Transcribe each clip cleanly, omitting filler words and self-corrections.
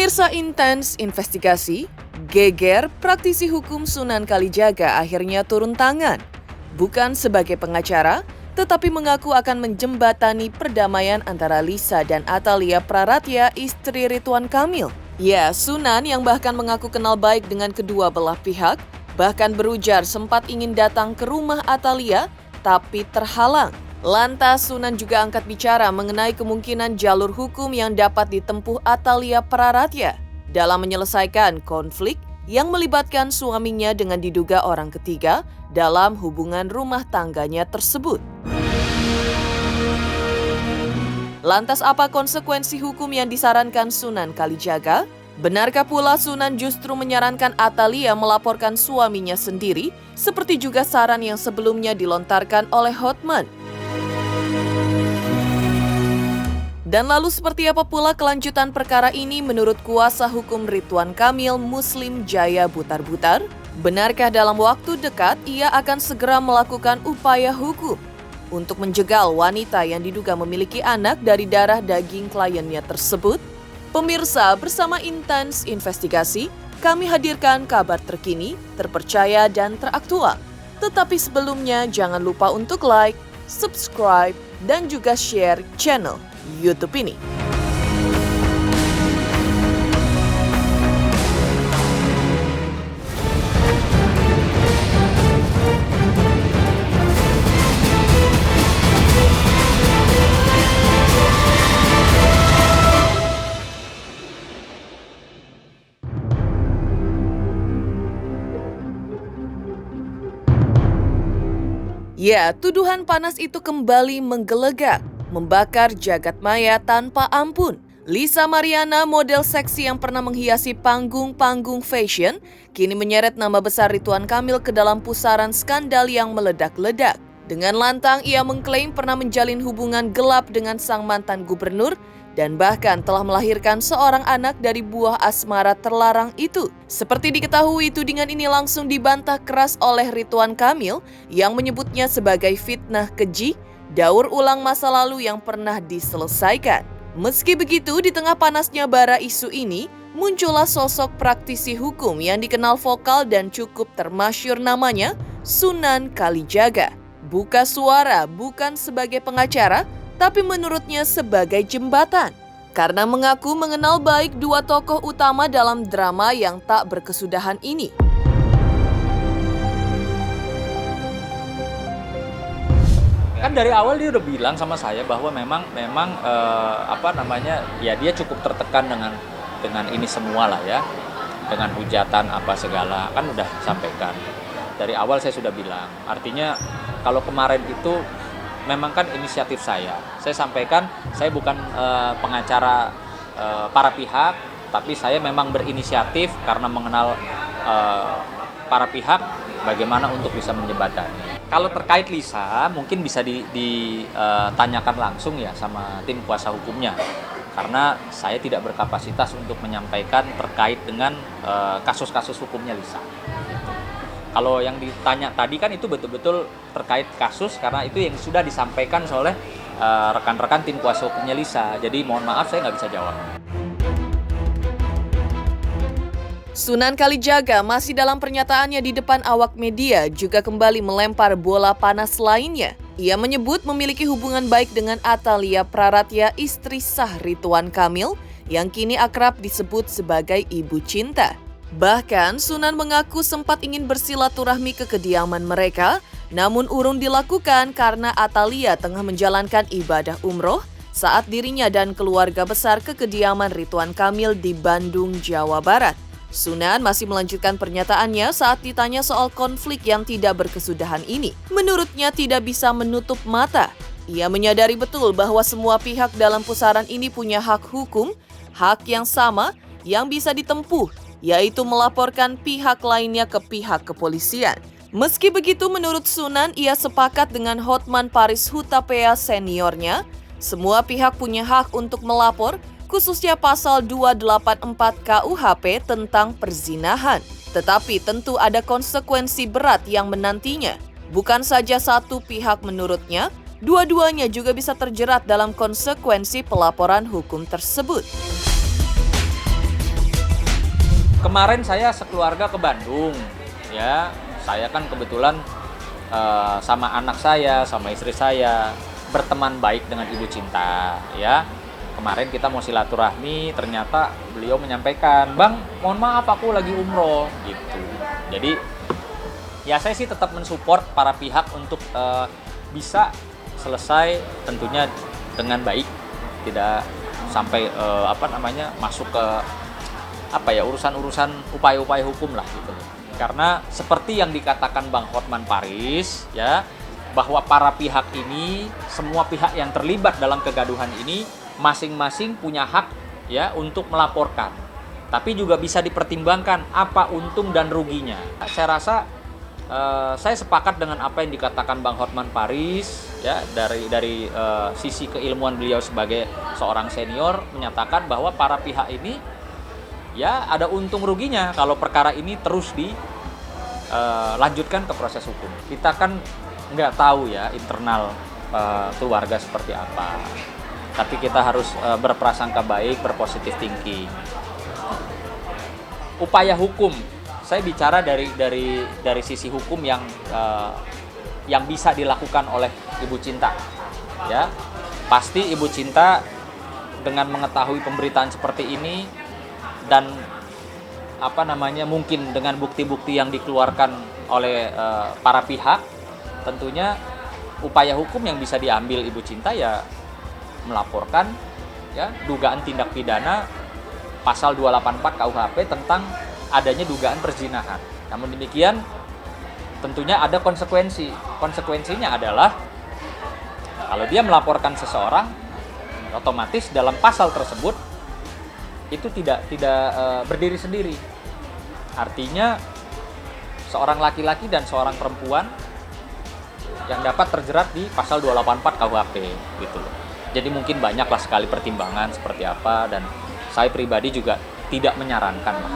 Pemirsa Intens Investigasi, geger praktisi hukum Sunan Kalijaga akhirnya turun tangan. Bukan sebagai pengacara, tetapi mengaku akan menjembatani perdamaian antara Lisa dan Atalia Praratya, istri Ridwan Kamil. Ya, Sunan yang bahkan mengaku kenal baik dengan kedua belah pihak, bahkan berujar sempat ingin datang ke rumah Atalia, tapi terhalang. Lantas Sunan juga angkat bicara mengenai kemungkinan jalur hukum yang dapat ditempuh Atalia Praratya dalam menyelesaikan konflik yang melibatkan suaminya dengan diduga orang ketiga dalam hubungan rumah tangganya tersebut. Lantas apa konsekuensi hukum yang disarankan Sunan Kalijaga? Benarkah pula Sunan justru menyarankan Atalia melaporkan suaminya sendiri, seperti juga saran yang sebelumnya dilontarkan oleh Hotman? Dan lalu seperti apa pula kelanjutan perkara ini menurut kuasa hukum Ridwan Kamil, Muslim Jaya Butar-Butar? Benarkah dalam waktu dekat ia akan segera melakukan upaya hukum untuk menjegal wanita yang diduga memiliki anak dari darah daging kliennya tersebut? Pemirsa, bersama Intens Investigasi, kami hadirkan kabar terkini, terpercaya dan teraktual. Tetapi sebelumnya jangan lupa untuk like, subscribe, dan juga share channel YouTube ini. Ya, tuduhan panas itu kembali menggelegak, membakar jagat maya tanpa ampun. Lisa Mariana, model seksi yang pernah menghiasi panggung-panggung fashion, kini menyeret nama besar Ridwan Kamil ke dalam pusaran skandal yang meledak-ledak. Dengan lantang, ia mengklaim pernah menjalin hubungan gelap dengan sang mantan gubernur dan bahkan telah melahirkan seorang anak dari buah asmara terlarang itu. Seperti diketahui, tudingan ini langsung dibantah keras oleh Ridwan Kamil yang menyebutnya sebagai fitnah keji, daur ulang masa lalu yang pernah diselesaikan. Meski begitu, di tengah panasnya bara isu ini, muncullah sosok praktisi hukum yang dikenal vokal dan cukup termasyhur namanya, Sunan Kalijaga. Buka suara bukan sebagai pengacara, tapi menurutnya sebagai jembatan. Karena mengaku mengenal baik dua tokoh utama dalam drama yang tak berkesudahan ini. Kan dari awal dia udah bilang sama saya bahwa memang dia cukup tertekan dengan ini semua lah ya, dengan hujatan apa segala, kan udah sampaikan dari awal. Saya sudah bilang, artinya kalau kemarin itu memang kan inisiatif saya sampaikan saya bukan pengacara para pihak, tapi saya memang berinisiatif karena mengenal para pihak bagaimana untuk bisa menjembatani. Kalau terkait Lisa, mungkin bisa ditanyakan langsung ya sama tim kuasa hukumnya. Karena saya tidak berkapasitas untuk menyampaikan terkait dengan kasus-kasus hukumnya Lisa. Kalau yang ditanya tadi kan itu betul-betul terkait kasus, karena itu yang sudah disampaikan oleh rekan-rekan tim kuasa hukumnya Lisa. Jadi mohon maaf saya nggak bisa jawab. Sunan Kalijaga masih dalam pernyataannya di depan awak media juga kembali melempar bola panas lainnya. Ia menyebut memiliki hubungan baik dengan Atalia Praratya, istri sah Ridwan Kamil, yang kini akrab disebut sebagai Ibu Cinta. Bahkan Sunan mengaku sempat ingin bersilaturahmi ke kediaman mereka, namun urung dilakukan karena Atalia tengah menjalankan ibadah umroh saat dirinya dan keluarga besar ke kediaman Ridwan Kamil di Bandung, Jawa Barat. Sunan masih melanjutkan pernyataannya saat ditanya soal konflik yang tidak berkesudahan ini. Menurutnya tidak bisa menutup mata. Ia menyadari betul bahwa semua pihak dalam pusaran ini punya hak hukum, hak yang sama yang bisa ditempuh, yaitu melaporkan pihak lainnya ke pihak kepolisian. Meski begitu, menurut Sunan, ia sepakat dengan Hotman Paris Hutapea seniornya, semua pihak punya hak untuk melapor, khususnya pasal 284 KUHP tentang perzinahan. Tetapi tentu ada konsekuensi berat yang menantinya. Bukan saja satu pihak menurutnya, dua-duanya juga bisa terjerat dalam konsekuensi pelaporan hukum tersebut. Kemarin saya sekeluarga ke Bandung, ya. Saya kan kebetulan sama anak saya, sama istri saya berteman baik dengan Ibu Cinta, ya. Kemarin kita mau silaturahmi, ternyata beliau menyampaikan, "Bang, mohon maaf aku lagi umroh," gitu. Jadi ya saya sih tetap mensupport para pihak untuk bisa selesai tentunya dengan baik, tidak sampai masuk ke urusan-urusan upaya-upaya hukum lah gitu. Karena seperti yang dikatakan Bang Hotman Paris, ya, bahwa para pihak ini, semua pihak yang terlibat dalam kegaduhan ini masing-masing punya hak, ya, untuk melaporkan. Tapi juga bisa dipertimbangkan apa untung dan ruginya. Saya rasa saya sepakat dengan apa yang dikatakan Bang Hotman Paris, ya, dari sisi keilmuan beliau sebagai seorang senior, menyatakan bahwa para pihak ini, ya, ada untung ruginya kalau perkara ini terus dilanjutkan ke proses hukum. Kita kan nggak tahu, ya, internal keluarga seperti apa. Tapi kita harus berprasangka baik, berpositif thinking. Upaya hukum, saya bicara dari sisi hukum yang bisa dilakukan oleh Ibu Cinta, ya. Pasti Ibu Cinta dengan mengetahui pemberitaan seperti ini dan mungkin dengan bukti-bukti yang dikeluarkan oleh para pihak, tentunya upaya hukum yang bisa diambil Ibu Cinta, ya, melaporkan, ya, dugaan tindak pidana pasal 284 KUHP tentang adanya dugaan perzinahan. Namun demikian tentunya ada konsekuensi. Konsekuensinya adalah kalau dia melaporkan seseorang, otomatis dalam pasal tersebut itu tidak berdiri sendiri. Artinya seorang laki-laki dan seorang perempuan yang dapat terjerat di pasal 284 KUHP gitu loh. Jadi mungkin banyaklah sekali pertimbangan seperti apa, dan saya pribadi juga tidak menyarankan lah.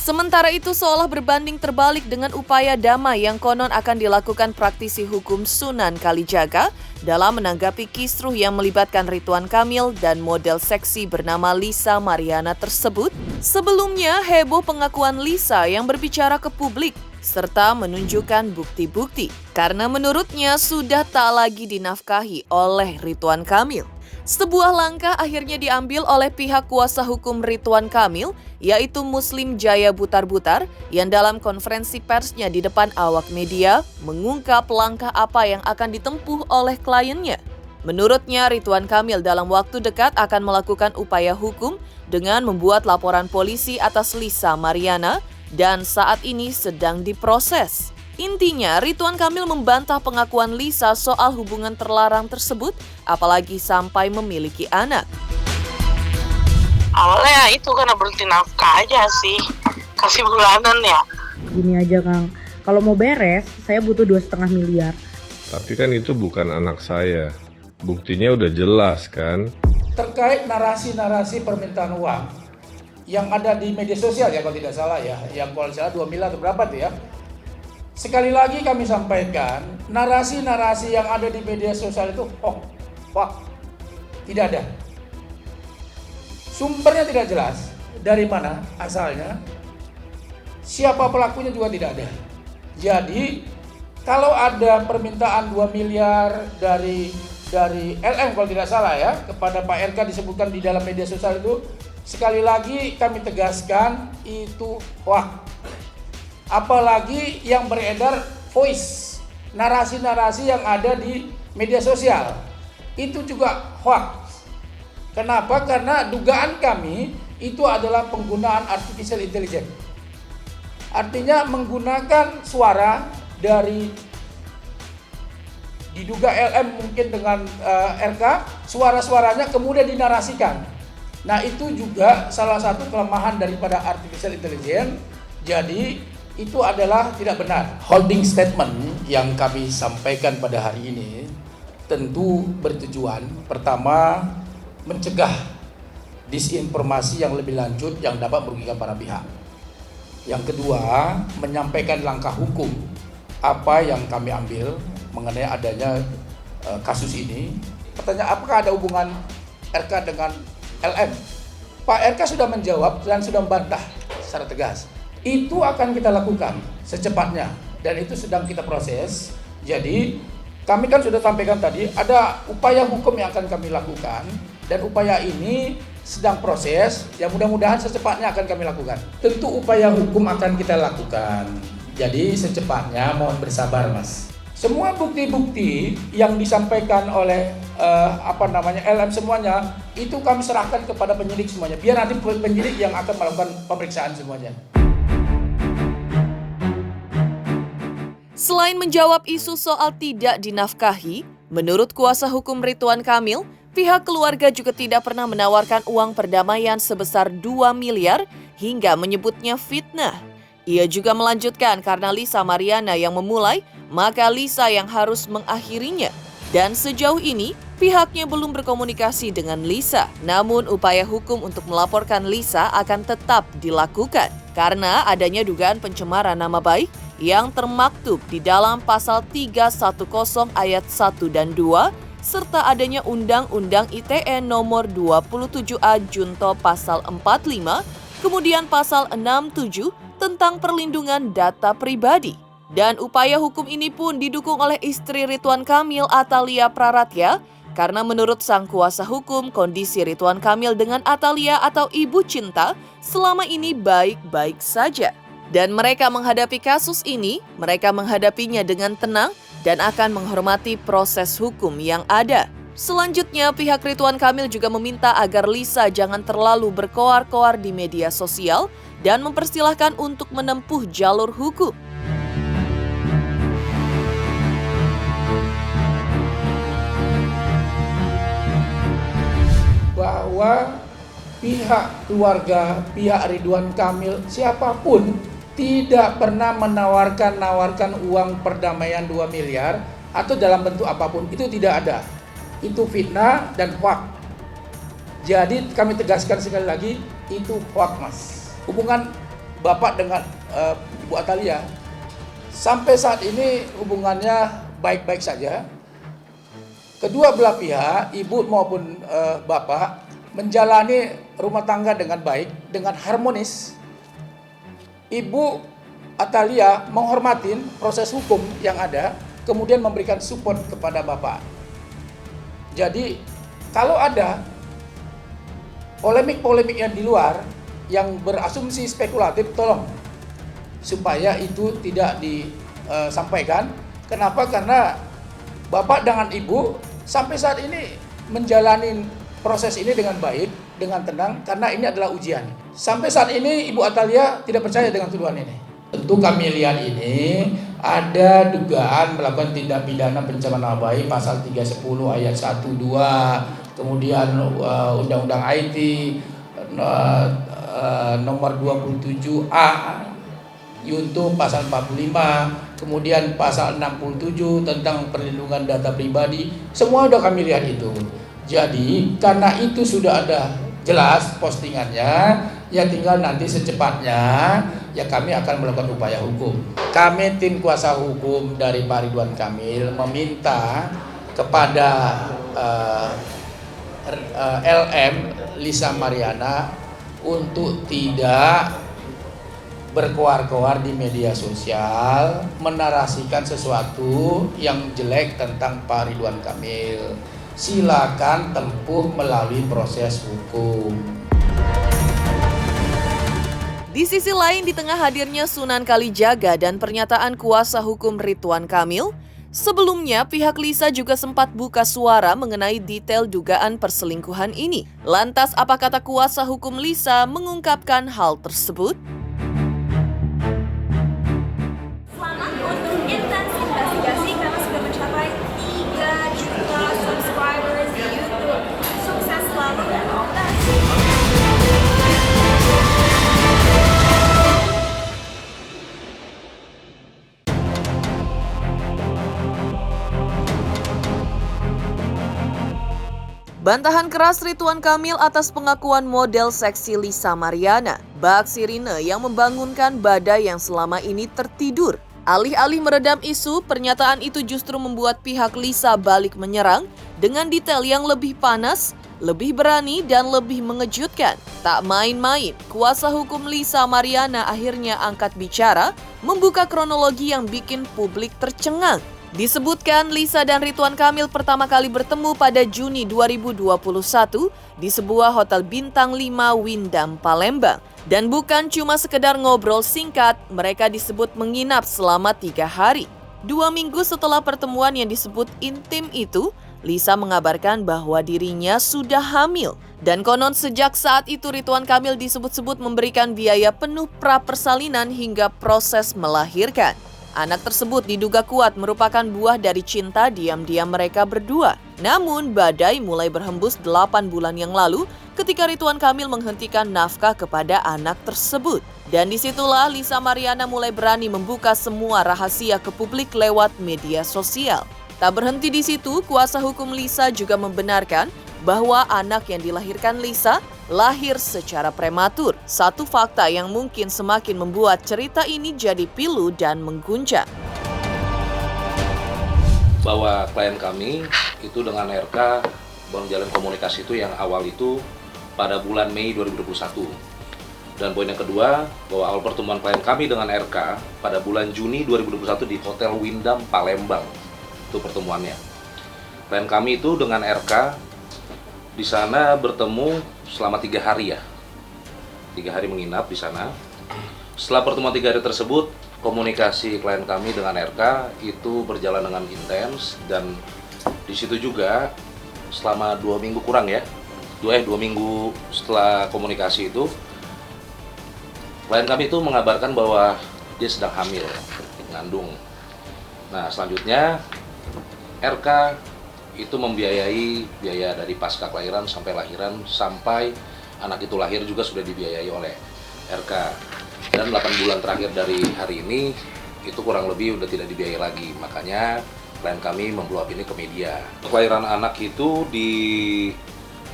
Sementara itu seolah berbanding terbalik dengan upaya damai yang konon akan dilakukan praktisi hukum Sunan Kalijaga dalam menanggapi kisruh yang melibatkan Ridwan Kamil dan model seksi bernama Lisa Mariana tersebut. Sebelumnya heboh pengakuan Lisa yang berbicara ke publik serta menunjukkan bukti-bukti karena menurutnya sudah tak lagi dinafkahi oleh Ridwan Kamil. Sebuah langkah akhirnya diambil oleh pihak kuasa hukum Ridwan Kamil, yaitu Muslim Jaya Butar-Butar, yang dalam konferensi persnya di depan awak media mengungkap langkah apa yang akan ditempuh oleh kliennya. Menurutnya, Ridwan Kamil dalam waktu dekat akan melakukan upaya hukum dengan membuat laporan polisi atas Lisa Mariana dan saat ini sedang diproses. Intinya, Ridwan Kamil membantah pengakuan Lisa soal hubungan terlarang tersebut, apalagi sampai memiliki anak. Awalnya itu karena berhenti nafkah aja sih, kasih bulanan ya. Gini aja Kang, kalau mau beres, saya butuh 2,5 miliar. Tapi kan itu bukan anak saya, buktinya udah jelas kan. Terkait narasi-narasi permintaan uang yang ada di media sosial, ya kalau tidak salah ya, yang kalau salah 2 miliar atau berapa tuh ya. Sekali lagi kami sampaikan, narasi-narasi yang ada di media sosial itu tidak ada. Sumbernya tidak jelas, dari mana asalnya, siapa pelakunya juga tidak ada. Jadi, kalau ada permintaan 2 miliar dari LM kalau tidak salah ya, kepada Pak RK disebutkan di dalam media sosial itu, sekali lagi kami tegaskan itu hoax. Apalagi yang beredar voice, narasi-narasi yang ada di media sosial, itu juga hoax. Kenapa? Karena dugaan kami itu adalah penggunaan artificial intelligence. Artinya menggunakan suara dari diduga LM mungkin dengan RK, suara-suaranya kemudian dinarasikan. Nah, itu juga salah satu kelemahan daripada artificial intelligence. Jadi itu adalah tidak benar. Holding statement yang kami sampaikan pada hari ini tentu bertujuan pertama mencegah disinformasi yang lebih lanjut yang dapat merugikan para pihak. Yang kedua, menyampaikan langkah hukum apa yang kami ambil mengenai adanya kasus ini. Pertanyaan, apakah ada hubungan RK dengan LM? Pak RK sudah menjawab dan sudah membantah secara tegas. Itu akan kita lakukan secepatnya dan itu sedang kita proses. Jadi kami kan sudah sampaikan tadi ada upaya hukum yang akan kami lakukan dan upaya ini sedang proses. Ya mudah-mudahan secepatnya akan kami lakukan. Tentu upaya hukum akan kita lakukan. Jadi secepatnya mohon bersabar Mas. Semua bukti-bukti yang disampaikan oleh LM semuanya itu kami serahkan kepada penyidik semuanya. Biar nanti penyidik yang akan melakukan pemeriksaan semuanya. Selain menjawab isu soal tidak dinafkahi, menurut kuasa hukum Ridwan Kamil, pihak keluarga juga tidak pernah menawarkan uang perdamaian sebesar 2 miliar hingga menyebutnya fitnah. Ia juga melanjutkan karena Lisa Mariana yang memulai, maka Lisa yang harus mengakhirinya. Dan sejauh ini, pihaknya belum berkomunikasi dengan Lisa. Namun upaya hukum untuk melaporkan Lisa akan tetap dilakukan karena adanya dugaan pencemaran nama baik yang termaktub di dalam pasal 310 ayat 1 dan 2 serta adanya Undang-Undang ITE nomor 27A Junto pasal 45, kemudian pasal 67 tentang perlindungan data pribadi. Dan upaya hukum ini pun didukung oleh istri Ridwan Kamil, Atalia Praratya, karena menurut sang kuasa hukum, kondisi Ridwan Kamil dengan Atalia atau ibu cinta selama ini baik-baik saja. Dan mereka menghadapi kasus ini, mereka menghadapinya dengan tenang dan akan menghormati proses hukum yang ada. Selanjutnya, pihak Ridwan Kamil juga meminta agar Lisa jangan terlalu berkoar-koar di media sosial dan mempersilahkan untuk menempuh jalur hukum. Bahwa pihak keluarga, pihak Ridwan Kamil, siapapun tidak pernah menawarkan uang perdamaian 2 miliar atau dalam bentuk apapun, itu tidak ada. Itu fitnah dan hoax. Jadi kami tegaskan sekali lagi, itu hoax Mas. Hubungan Bapak dengan Ibu Atalia sampai saat ini hubungannya baik-baik saja. Kedua belah pihak, ibu maupun bapak, menjalani rumah tangga dengan baik, dengan harmonis. Ibu Atalia menghormatin proses hukum yang ada, kemudian memberikan support kepada bapak. Jadi, kalau ada polemik-polemik yang di luar, yang berasumsi spekulatif, tolong supaya itu tidak disampaikan. Kenapa? Karena bapak dengan ibu sampai saat ini menjalani proses ini dengan baik, dengan tenang, karena ini adalah ujian. Sampai saat ini Ibu Atalia tidak percaya dengan tuduhan ini. Tentu kami lihat ini ada dugaan melakukan tindak pidana pencemaran nama baik pasal 310 ayat 1, 2, kemudian Undang-Undang IT nomor 27A Junto pasal 45, kemudian pasal 67 tentang perlindungan data pribadi, semua sudah kami lihat itu. Jadi karena itu sudah ada jelas postingannya, ya tinggal nanti secepatnya ya kami akan melakukan upaya hukum. Kami tim kuasa hukum dari Pak Ridwan Kamil meminta kepada LM Lisa Mariana untuk tidak berkoar-koar di media sosial, menarasikan sesuatu yang jelek tentang Pak Ridwan Kamil. Silakan tempuh melalui proses hukum. Di sisi lain, di tengah hadirnya Sunan Kalijaga dan pernyataan kuasa hukum Ridwan Kamil, sebelumnya pihak Lisa juga sempat buka suara mengenai detail dugaan perselingkuhan ini. Lantas apa kata kuasa hukum Lisa mengungkapkan hal tersebut? Selamat untuk intens investigasi karena sudah mencapai 3 juta subscribers di YouTube. Sukses selalu dan all the best. Bantahan keras Ridwan Kamil atas pengakuan model seksi Lisa Mariana, bak sirine yang membangunkan badai yang selama ini tertidur. Alih-alih meredam isu, pernyataan itu justru membuat pihak Lisa balik menyerang dengan detail yang lebih panas. lebih berani dan lebih mengejutkan. Tak main-main, kuasa hukum Lisa Mariana akhirnya angkat bicara, membuka kronologi yang bikin publik tercengang. Disebutkan Lisa dan Ridwan Kamil pertama kali bertemu pada Juni 2021 di sebuah hotel bintang 5 Windam, Palembang. Dan bukan cuma sekedar ngobrol singkat, mereka disebut menginap selama 3 hari. 2 minggu setelah pertemuan yang disebut intim itu, Lisa mengabarkan bahwa dirinya sudah hamil. Dan konon sejak saat itu Ridwan Kamil disebut-sebut memberikan biaya penuh prapersalinan hingga proses melahirkan. Anak tersebut diduga kuat merupakan buah dari cinta diam-diam mereka berdua. Namun badai mulai berhembus 8 bulan yang lalu ketika Ridwan Kamil menghentikan nafkah kepada anak tersebut. Dan disitulah Lisa Mariana mulai berani membuka semua rahasia ke publik lewat media sosial. Tak berhenti di situ, kuasa hukum Lisa juga membenarkan bahwa anak yang dilahirkan Lisa lahir secara prematur. Satu fakta yang mungkin semakin membuat cerita ini jadi pilu dan mengguncang. Bahwa klien kami itu dengan RK menjalin komunikasi itu yang awal itu pada bulan Mei 2021. Dan poin yang kedua, bahwa awal pertemuan klien kami dengan RK pada bulan Juni 2021 di Hotel Windam, Palembang. Itu pertemuannya. Klien kami itu dengan RK di sana bertemu selama 3 hari ya. 3 hari menginap di sana. Setelah pertemuan 3 hari tersebut, komunikasi klien kami dengan RK itu berjalan dengan intens, dan di situ juga selama 2 minggu kurang ya. 2 minggu setelah komunikasi itu, klien kami itu mengabarkan bahwa dia sedang hamil, mengandung. Nah, selanjutnya RK itu membiayai biaya dari pasca kelahiran sampai lahiran, sampai anak itu lahir juga sudah dibiayai oleh RK. Dan 8 bulan terakhir dari hari ini itu kurang lebih udah tidak dibiayai lagi. Makanya klien kami memblow up ini ke media. Kelahiran anak itu di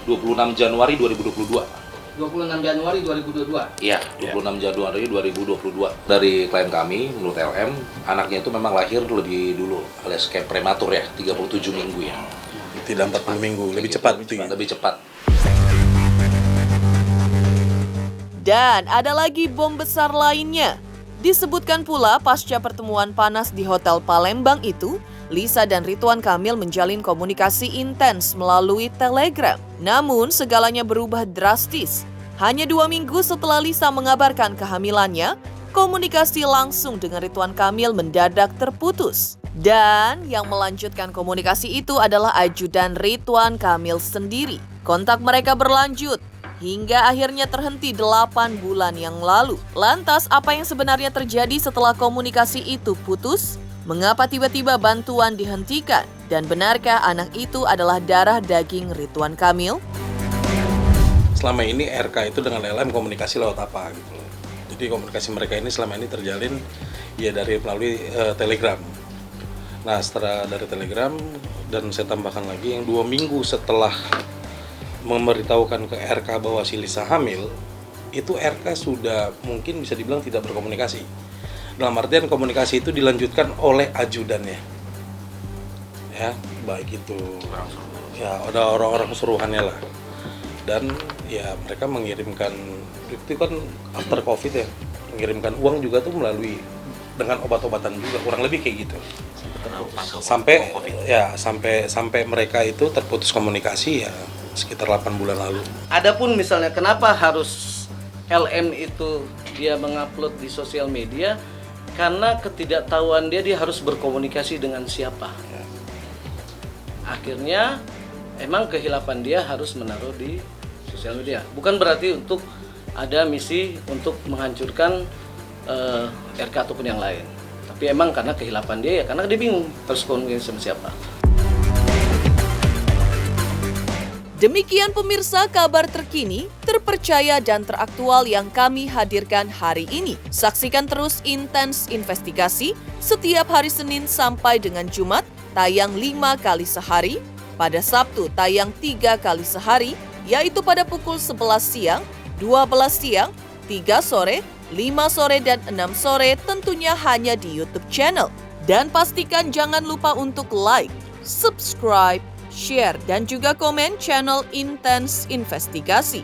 26 Januari 2022. 26 Januari 2022? Iya, 26 Januari 2022. Dari klien kami, menurut LM, anaknya itu memang lahir lebih dulu, alias kayak prematur ya, 37 minggu ya. Tidak 40 minggu, lebih cepat. Lebih cepat. Dan ada lagi bom besar lainnya. Disebutkan pula pasca pertemuan panas di Hotel Palembang itu, Lisa dan Ridwan Kamil menjalin komunikasi intens melalui Telegram. Namun segalanya berubah drastis. Hanya 2 minggu setelah Lisa mengabarkan kehamilannya, komunikasi langsung dengan Ridwan Kamil mendadak terputus. Dan yang melanjutkan komunikasi itu adalah ajudan Ridwan Kamil sendiri. Kontak mereka berlanjut hingga akhirnya terhenti 8 bulan yang lalu. Lantas apa yang sebenarnya terjadi setelah komunikasi itu putus? Mengapa tiba-tiba bantuan dihentikan? Dan benarkah anak itu adalah darah daging Ridwan Kamil? Selama ini RK itu dengan LM komunikasi lewat apa gitu loh. Jadi komunikasi mereka ini selama ini terjalin ya melalui Telegram. Nah, setelah dari Telegram, dan saya tambahkan lagi yang 2 minggu setelah memberitahukan ke RK bahwa si Lisa hamil, itu RK sudah mungkin bisa dibilang tidak berkomunikasi. Dalam artian komunikasi itu dilanjutkan oleh ajudannya. Ya, baik itu ya ada orang-orang suruhannya lah. Dan ya mereka mengirimkan, itu kan after covid ya, mengirimkan uang juga tuh melalui dengan obat-obatan juga, kurang lebih kayak gitu. Sampai mereka itu terputus komunikasi ya sekitar 8 bulan lalu. Adapun misalnya kenapa harus LM itu dia mengupload di sosial media, karena ketidaktahuan dia harus berkomunikasi dengan siapa. Akhirnya emang kehilapan dia harus menaruh di sosial media. Bukan berarti untuk ada misi untuk menghancurkan RK ataupun yang lain. Tapi emang karena kehilapan dia ya, karena dia bingung harus komunikasi sama siapa. Demikian pemirsa kabar terkini, terpercaya dan teraktual yang kami hadirkan hari ini. Saksikan terus Intens Investigasi setiap hari Senin sampai dengan Jumat, tayang 5 kali sehari. Pada Sabtu tayang 3 kali sehari, yaitu pada pukul 11 siang, 12 siang, 3 sore, 5 sore, dan 6 sore, tentunya hanya di YouTube channel. Dan pastikan jangan lupa untuk like, subscribe, share, dan juga komen channel Intens Investigasi.